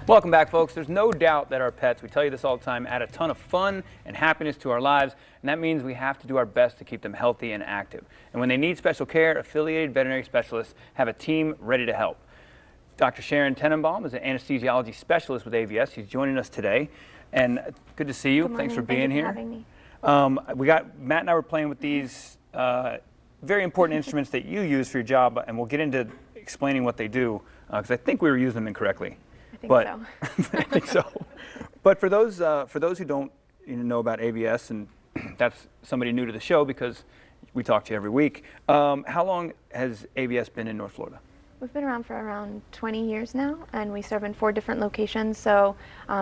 Welcome back, folks. There's no doubt that our pets, we tell you this all the time, add a ton of fun and happiness to our lives, and that means we have to do our best to keep them healthy and active. And when they need special care, affiliated veterinary specialists have a team ready to help. Dr. Sharon Tenenbaum is an anesthesiology specialist with AVS. She's joining us today, and good to see you. Thanks for being here. Thank you for having me. Matt and I were playing with these very important instruments that you use for your job, and we'll get into explaining what they do, because I think we were using them incorrectly. I think so. But for those who don't know about AVS, and that's somebody new to the show because we talk to you every week, how long has AVS been in North Florida? We've been around for around 20 years now, and we serve in 4 different locations. So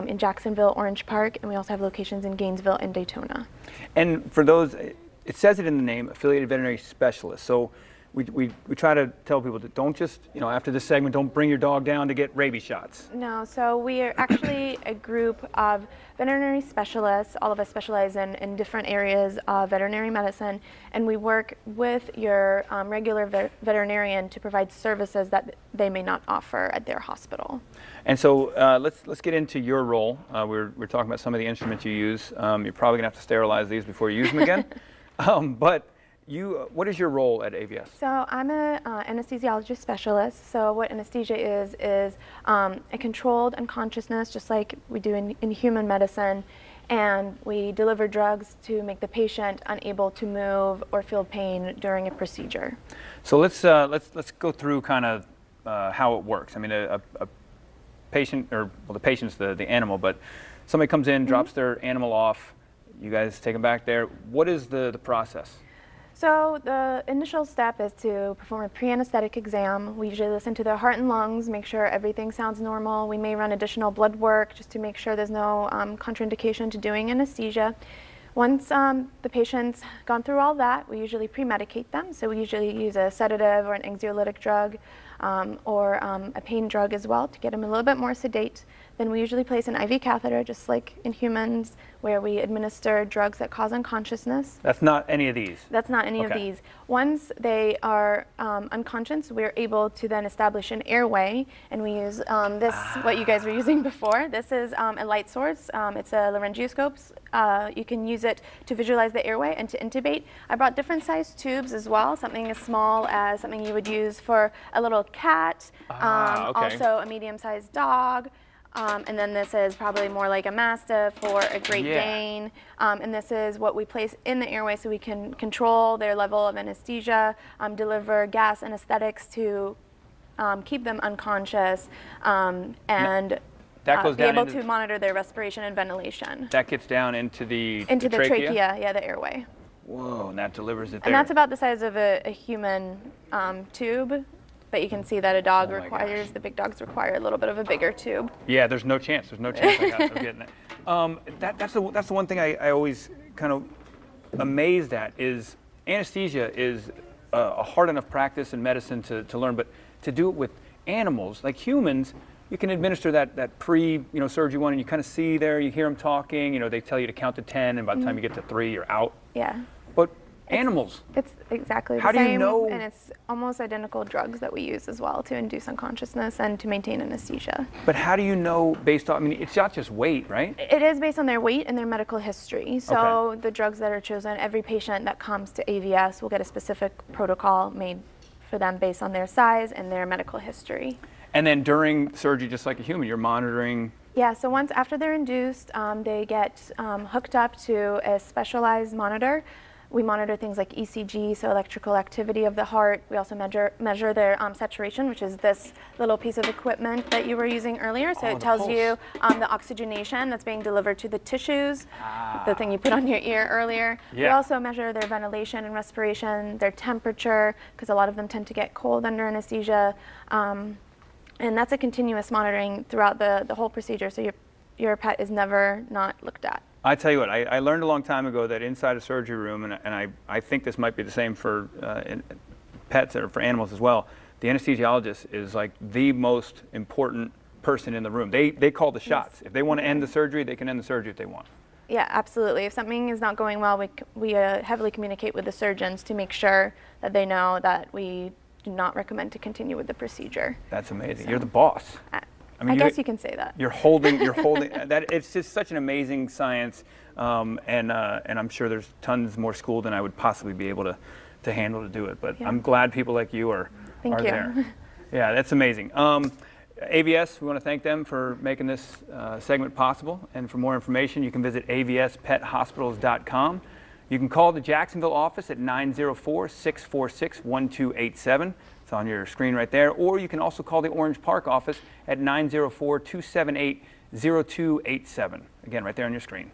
in Jacksonville, Orange Park, and we also have locations in Gainesville and Daytona. And for those, it says it in the name, affiliated veterinary specialist. So we try to tell people that don't just, after this segment, don't bring your dog down to get rabies shots. No, so we are actually a group of veterinary specialists. All of us specialize in different areas of veterinary medicine, and we work with your regular veterinarian to provide services that they may not offer at their hospital. And so let's get into your role. We're talking about some of the instruments you use. You're probably going to have to sterilize these before you use them again. But what is your role at AVS? So I'm an anesthesiologist specialist. So what anesthesia is a controlled unconsciousness, just like we do in human medicine, and we deliver drugs to make the patient unable to move or feel pain during a procedure. So let's go through kind of how it works. I mean, a patient, or well, the patient's the animal, but somebody comes in, drops their animal off. You guys take them back there. What is the process? So the initial step is to perform a pre-anesthetic exam. We usually listen to their heart and lungs, make sure everything sounds normal. We may run additional blood work just to make sure there's no contraindication to doing anesthesia. Once the patient's gone through all that, we usually pre-medicate them. So we usually use a sedative or an anxiolytic drug or a pain drug as well to get them a little bit more sedate. Then we usually place an IV catheter, just like in humans, where we administer drugs that cause unconsciousness. That's not any of these? That's not any of these. Once they are unconscious, we're able to then establish an airway, and we use what you guys were using before. This is a light source. It's a laryngeoscope. You can use it to visualize the airway and to intubate. I brought different sized tubes as well, something as small as something you would use for a little cat, also a medium-sized dog. And then this is probably more like a Mastiff or a Great Dane. And this is what we place in the airway so we can control their level of anesthesia, deliver gas anesthetics to keep them unconscious, and be able to monitor their respiration and ventilation. That gets down into the trachea? Yeah, the airway. Whoa, and that delivers it there. And that's about the size of a human tube. But you can see that a dog the big dogs require a little bit of a bigger tube. Yeah, there's no chance. There's no chance of getting it. That's the one thing I always kind of amazed at is anesthesia is a hard enough practice in medicine to learn, but to do it with animals, like humans, you can administer that pre-surgery one, and you kind of see there, you hear them talking, they tell you to count to 10, and by the time you get to 3, you're out. Yeah. But animals. It's exactly the same. How do you know? And it's almost identical drugs that we use as well to induce unconsciousness and to maintain anesthesia. But how do you know based on, I mean, it's not just weight, right? It is based on their weight and their medical history. So the drugs that are chosen, every patient that comes to AVS will get a specific protocol made for them based on their size and their medical history. And then during surgery, just like a human, you're monitoring? Yeah, so after they're induced, they get hooked up to a specialized monitor. We monitor things like ECG, so electrical activity of the heart. We also measure their saturation, which is this little piece of equipment that you were using earlier. So it tells you the oxygenation that's being delivered to the tissues, the thing you put on your ear earlier. Yeah. We also measure their ventilation and respiration, their temperature, because a lot of them tend to get cold under anesthesia. And that's a continuous monitoring throughout the whole procedure, so your pet is never not looked at. I tell you what, I learned a long time ago that inside a surgery room, and I think this might be the same for pets or for animals as well, the anesthesiologist is like the most important person in the room. They call the shots. Yes. If they want to end the surgery, they can end the surgery if they want. Yeah, absolutely. If something is not going well, we heavily communicate with the surgeons to make sure that they know that we do not recommend to continue with the procedure. That's amazing. So, you're the boss. I mean, I guess you can say that. You're holding that. It's just such an amazing science, and I'm sure there's tons more school than I would possibly be able to handle to do it. But I'm glad people like you are there. Yeah, that's amazing. AVS, we want to thank them for making this segment possible. And for more information, you can visit avspethospitals.com. You can call the Jacksonville office at 904-646-1287. It's on your screen right there. Or you can also call the Orange Park office at 904-278-0287. Again, right there on your screen.